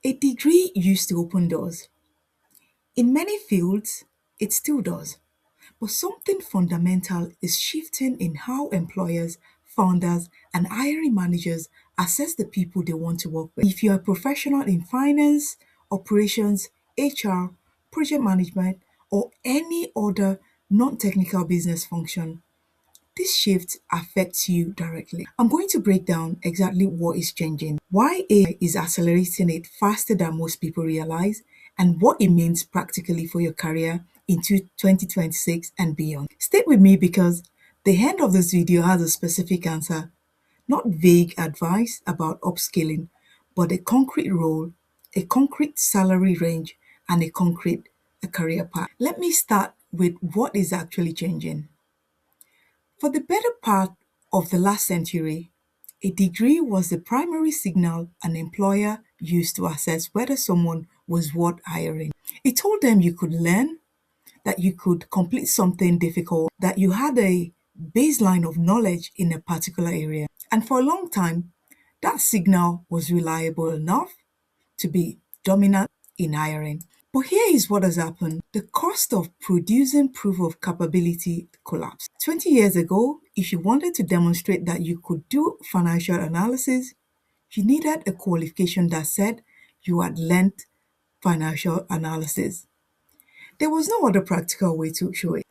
A degree used to open doors. In many fields, it still does. But something fundamental is shifting in how employers, founders, and hiring managers assess the people they want to work with. If you're a professional in finance, operations, HR, project management, or any other non technical business function, this shift affects you directly. I'm going to break down exactly what is changing, why AI is accelerating it faster than most people realize, and what it means practically for your career into 2026 and beyond. Stay with me because the end of this video has a specific answer, not vague advice about upskilling, but a concrete role, a concrete salary range, and a concrete career path. Let me start with what is actually changing. For the better part of the last century, a degree was the primary signal an employer used to assess whether someone was worth hiring. It told them you could learn, that you could complete something difficult, that you had a baseline of knowledge in a particular area. And for a long time, that signal was reliable enough to be dominant in hiring. But here is what has happened. The cost of producing proof of capability collapsed. 20 years ago, if you wanted to demonstrate that you could do financial analysis, you needed a qualification that said you had learned financial analysis. There was no other practical way to show it.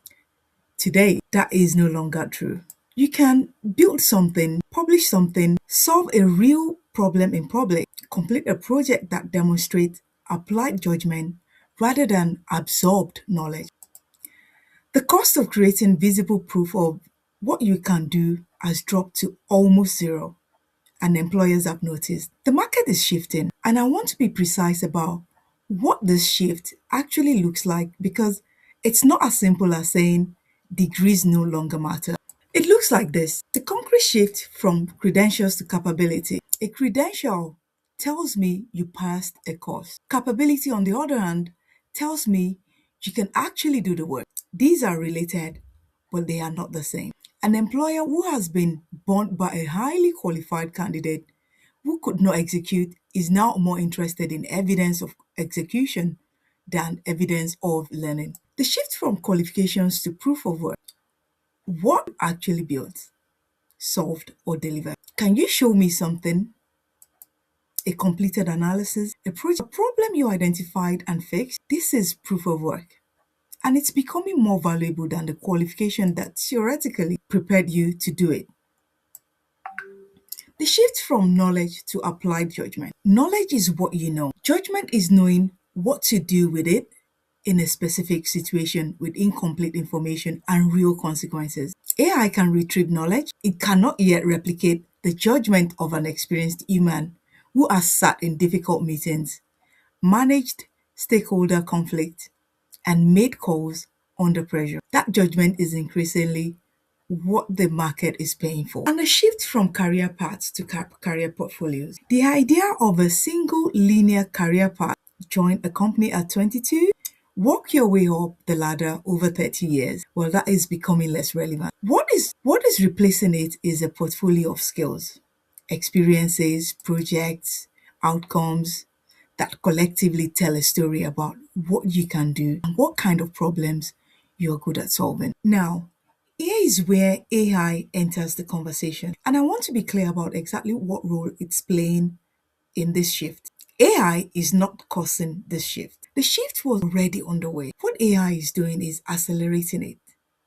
Today, that is no longer true. You can build something, publish something, solve a real problem in public, complete a project that demonstrates applied judgment rather than absorbed knowledge. The cost of creating visible proof of what you can do has dropped to almost zero, and employers have noticed. The market is shifting, and I want to be precise about what this shift actually looks like because it's not as simple as saying degrees no longer matter. It looks like this: the concrete shift from credentials to capability. A credential tells me you passed a course. Capability, on the other hand, tells me you can actually do the work. These are related, but they are not the same. An employer who has been burnt by a highly qualified candidate who could not execute is now more interested in evidence of execution than evidence of learning. The shift from qualifications to proof of work. What actually built, solved, or delivered? Can you show me something? A completed analysis, a project, a problem you identified and fixed? This is proof of work. And it's becoming more valuable than the qualification that theoretically prepared you to do it. The shift from knowledge to applied judgment. Knowledge is what you know. Judgment is knowing what to do with it in a specific situation with incomplete information and real consequences. AI can retrieve knowledge. It cannot yet replicate the judgment of an experienced human who has sat in difficult meetings, managed stakeholder conflict, and made calls under pressure. That judgment is increasingly what the market is paying for. And a shift from career paths to career portfolios. The idea of a single linear career path: join a company at 22, work your way up the ladder over 30 years. Well, that is becoming less relevant. What is replacing it is a portfolio of skills, experiences, projects, outcomes that collectively tell a story about what you can do and what kind of problems you're good at solving. Now, here is where AI enters the conversation, and I want to be clear about exactly what role it's playing in this shift. AI is not causing this shift. The shift was already underway. What AI is doing is accelerating it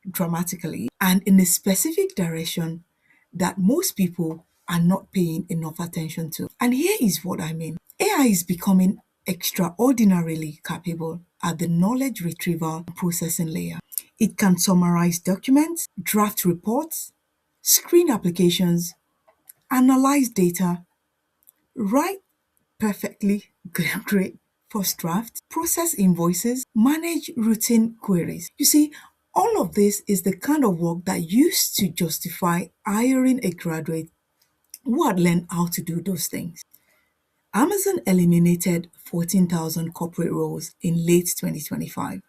dramatically and in a specific direction that most people are not paying enough attention to. And here is what I mean. AI is becoming extraordinarily capable at the knowledge retrieval and processing layer. It can summarize documents, draft reports, screen applications, analyze data, write perfectly great first draft, process invoices, manage routine queries. You see, all of this is the kind of work that used to justify hiring a graduate who had learned how to do those things. Amazon eliminated 14,000 corporate roles in late 2025,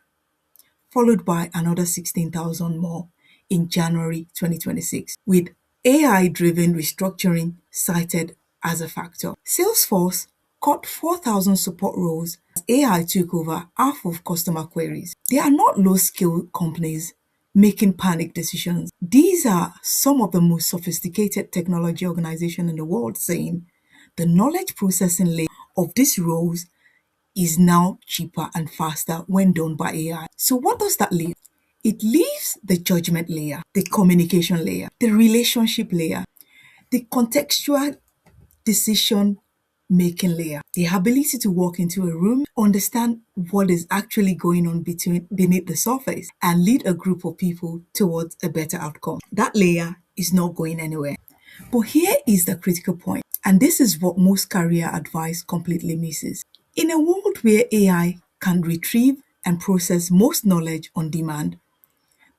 followed by another 16,000 more in January 2026, with AI-driven restructuring cited as a factor. Salesforce cut 4,000 support roles as AI took over half of customer queries. They are not low-skill companies making panic decisions. These are some of the most sophisticated technology organizations in the world saying the knowledge processing layer of these roles is now cheaper and faster when done by AI. So what does that leave? It leaves the judgment layer, the communication layer, the relationship layer, the contextual decision making layer, the ability to walk into a room, understand what is actually going on beneath the surface, and lead a group of people towards a better outcome. That layer is not going anywhere. But here is the critical point, and this is what most career advice completely misses. In a world where AI can retrieve and process most knowledge on demand,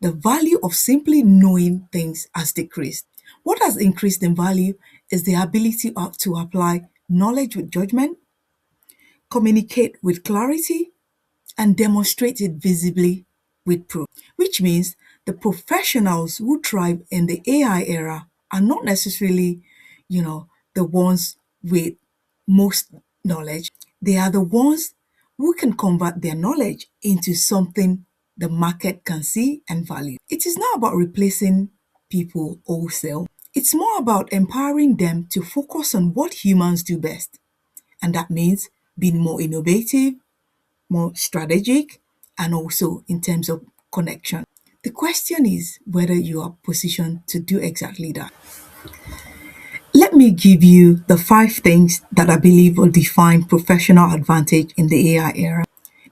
the value of simply knowing things has decreased. What has increased in value is the ability to apply knowledge with judgment, communicate with clarity, and demonstrate it visibly with proof, which means the professionals who thrive in the AI era are not necessarily, the ones with most knowledge. They are the ones who can convert their knowledge into something the market can see and value. It is not about replacing people wholesale. It's more about empowering them to focus on what humans do best. And that means being more innovative, more strategic, and also in terms of connection. The question is whether you are positioned to do exactly that. Let me give you the 5 things that I believe will define professional advantage in the AI era.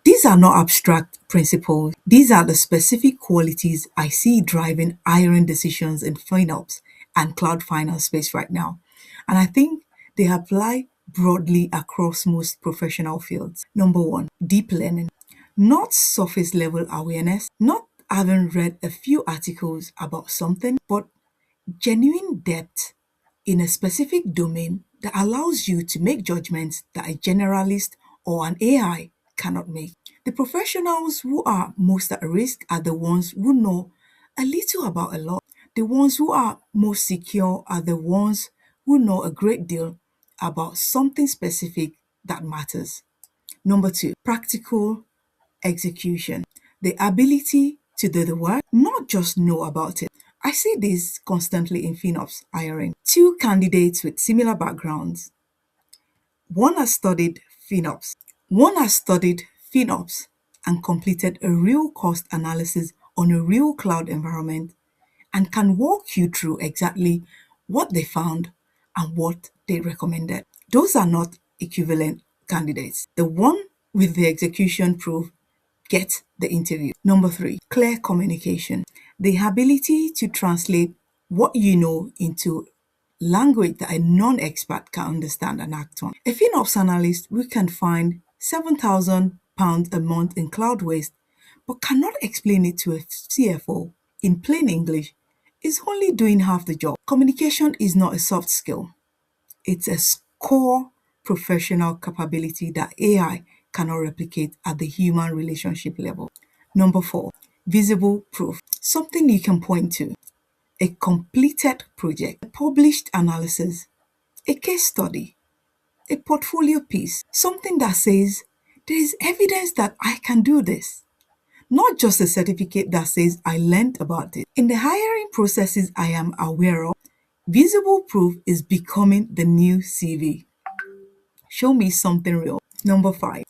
These are not abstract principles. These are the specific qualities I see driving hiring decisions in FinOps and cloud finance space right now. And I think they apply broadly across most professional fields. Number one, deep learning. Not surface level awareness, not having read a few articles about something, but genuine depth in a specific domain that allows you to make judgments that a generalist or an AI cannot make. The professionals who are most at risk are the ones who know a little about a lot. The ones who are most secure are the ones who know a great deal about something specific that matters. Number two, practical execution. The ability to do the work, not just know about it. I see this constantly in FinOps hiring. Two candidates with similar backgrounds. One has studied FinOps. One has studied FinOps and completed a real cost analysis on a real cloud environment and can walk you through exactly what they found and what they recommended. Those are not equivalent candidates. The one with the execution proof get the interview. Number three, clear communication. The ability to translate what you know into language that a non-expert can understand and act on. A FinOps analyst who can find £7,000 a month in cloud waste but cannot explain it to a CFO in plain English is only doing half the job. Communication is not a soft skill. It's a core professional capability that AI cannot replicate at the human relationship level. Number four, visible proof. Something you can point to. A completed project, a published analysis, a case study, a portfolio piece, something that says there is evidence that I can do this. Not just a certificate that says I learned about it. In the hiring processes I am aware of, visible proof is becoming the new CV. Show me something real. Number five,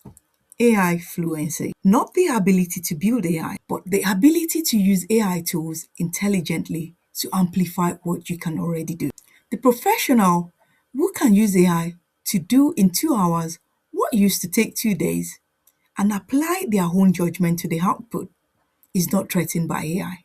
AI fluency. Not the ability to build AI, but the ability to use AI tools intelligently to amplify what you can already do. The professional who can use AI to do in 2 hours what used to take 2 days and apply their own judgment to the output is not threatened by AI.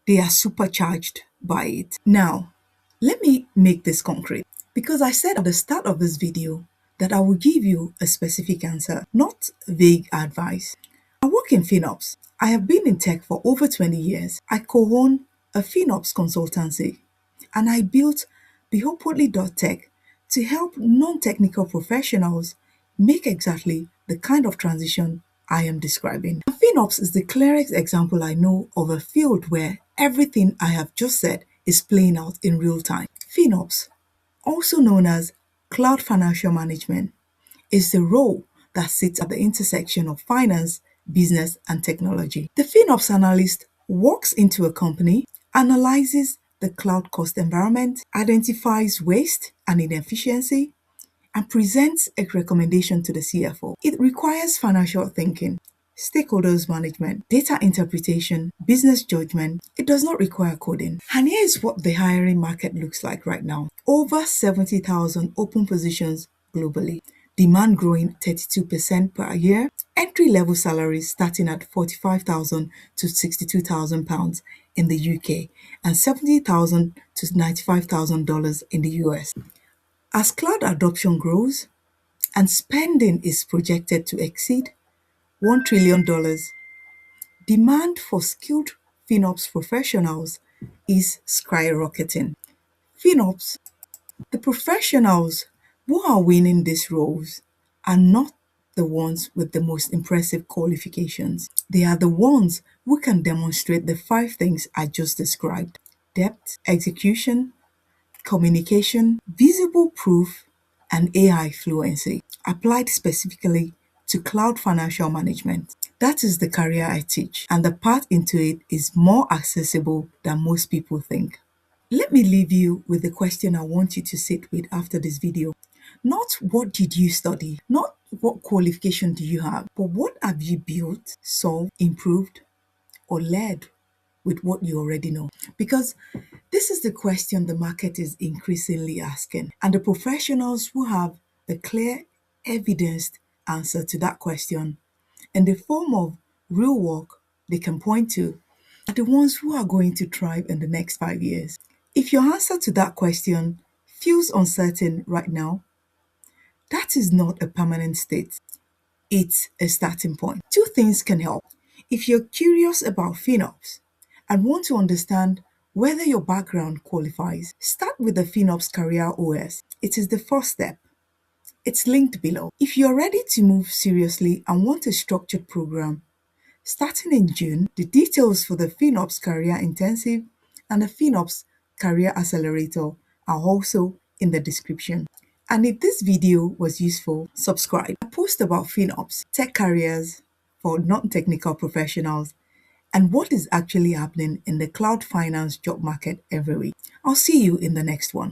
They are supercharged by it. Now, let me make this concrete because I said at the start of this video that I will give you a specific answer, not vague advice. I work in FinOps. I have been in tech for over 20 years. I co-own a FinOps consultancy and I built Tech to help non-technical professionals make exactly the kind of transition I am describing. FinOps is the clearest example I know of a field where everything I have just said is playing out in real time. FinOps, also known as Cloud Financial Management, is the role that sits at the intersection of finance, business, and technology. The FinOps analyst walks into a company, analyzes the cloud cost environment, identifies waste and inefficiency, and presents a recommendation to the CFO. It requires financial thinking, stakeholders management, data interpretation, business judgment. It does not require coding. And here is what the hiring market looks like right now. Over 70,000 open positions globally. Demand growing 32% per year. Entry-level salaries starting at 45,000 to 62,000 pounds in the UK and 70,000 to $95,000 in the US. As cloud adoption grows and spending is projected to exceed $1 trillion, demand for skilled FinOps professionals is skyrocketing. FinOps, the professionals who are winning these roles, are not the ones with the most impressive qualifications. They are the ones who can demonstrate the 5 things I just described: depth, execution, communication, visible proof, and AI fluency, applied specifically to cloud financial management. That is the career I teach, and the path into it is more accessible than most people think. Let me leave you with the question I want you to sit with after this video. Not what did you study, not what qualification do you have, but what have you built, solved, improved, or led with what you already know? Because this is the question the market is increasingly asking, and the professionals who have the clear, evidenced answer to that question in the form of real work they can point to are the ones who are going to thrive in the next 5 years. If your answer to that question feels uncertain right now, that is not a permanent state. It's a starting point. 2 things can help. If you're curious about FinOps and want to understand whether your background qualifies, start with the FinOps Career OS. It is the first step. It's linked below. If you're ready to move seriously and want a structured program, starting in June, the details for the FinOps Career Intensive and the FinOps Career Accelerator are also in the description. And if this video was useful, subscribe. I post about FinOps, tech careers for non-technical professionals, and what is actually happening in the cloud finance job market every week. I'll see you in the next one.